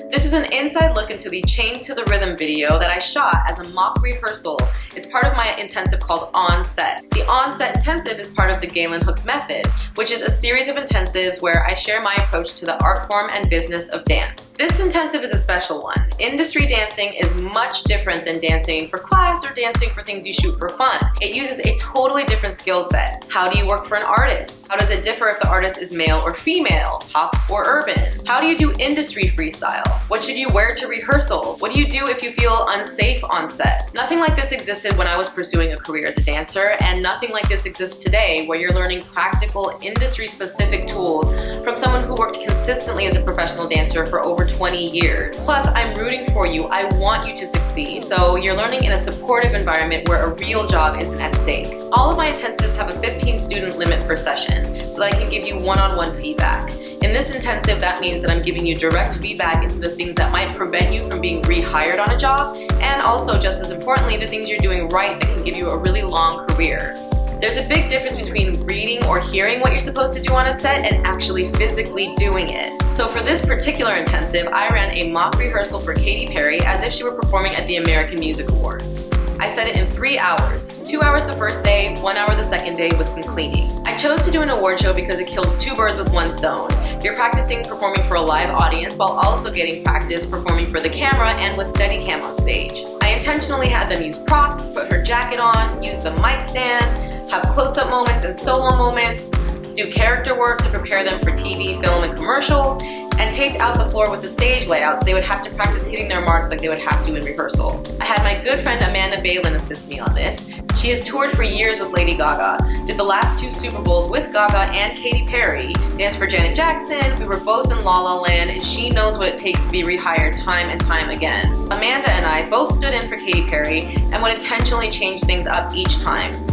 This is an inside look into the Chained to the Rhythm video that I shot as a mock rehearsal. It's part of my intensive called On Set. The On Set intensive is part of the GALEN HOOKS Method, which is a series of intensives where I share my approach to the art form and business of dance. This intensive is a special one. Industry dancing is much different than dancing for class or dancing for things you shoot for fun. It uses a totally different skill set. How do you work for an artist? How does it differ if the artist is male or female, pop or urban? How do you do industry freestyle? What should you wear to rehearsal? What do you do if you feel unsafe on set? Nothing like this existed when I was pursuing a career as a dancer, and nothing like this exists today where you're learning practical industry-specific tools from someone who worked consistently as a professional dancer for over 20 years. Plus, I'm rooting for you. I want you to succeed. So you're learning in a supportive environment where a real job isn't at stake. All of my intensives have a 15-student limit per session so that I can give you one-on-one feedback. In this intensive, that means that I'm giving you direct feedback into the things that might prevent you from being rehired on a job, and also, just as importantly, the things you're doing right that can give you a really long career. There's a big difference between reading or hearing what you're supposed to do on a set and actually physically doing it. So for this particular intensive, I ran a mock rehearsal for Katy Perry as if she were performing at the American Music Awards. I set it in 3 hours. 2 hours the first day, 1 hour the second day with some cleaning. I chose to do an award show because it kills 2 birds with 1 stone. You're practicing performing for a live audience while also getting practice performing for the camera and with Steadicam on stage. I intentionally had them use props, put her jacket on, use the mic stand, have close-up moments and solo moments, do character work to prepare them for TV, film, and commercials, and taped out the floor with the stage layout so they would have to practice hitting their marks like they would have to in rehearsal. I had my good friend Amanda Balin assist me on this. She has toured for years with Lady Gaga, did the last 2 Super Bowls with Gaga and Katy Perry, danced for Janet Jackson, we were both in La La Land, and she knows what it takes to be rehired time and time again. Amanda and I both stood in for Katy Perry and would intentionally change things up each time.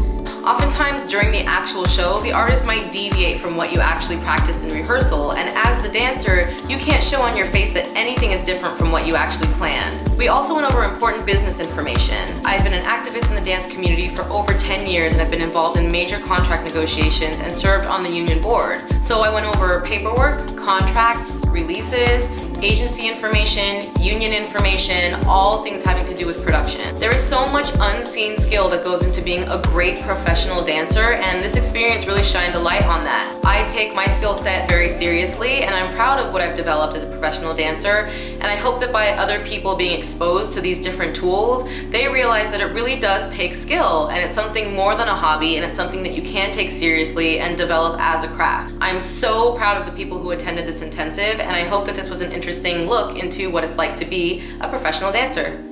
Oftentimes during the actual show, the artist might deviate from what you actually practiced in rehearsal, and as the dancer, you can't show on your face that anything is different from what you actually planned. We also went over important business information. I've been an activist in the dance community for over 10 years and have been involved in major contract negotiations and served on the union board. So I went over paperwork, contracts, releases, agency information, union information, all things having to do with production. There is so much unseen skill that goes into being a great professional dancer, and this experience really shined a light on that. I take my skill set very seriously, and I'm proud of what I've developed as a professional dancer, and I hope that by other people being exposed to these different tools, they realize that it really does take skill, and it's something more than a hobby, and it's something that you can take seriously and develop as a craft. I'm so proud of the people who attended this intensive, and I hope that this was an interesting look into what it's like to be a professional dancer.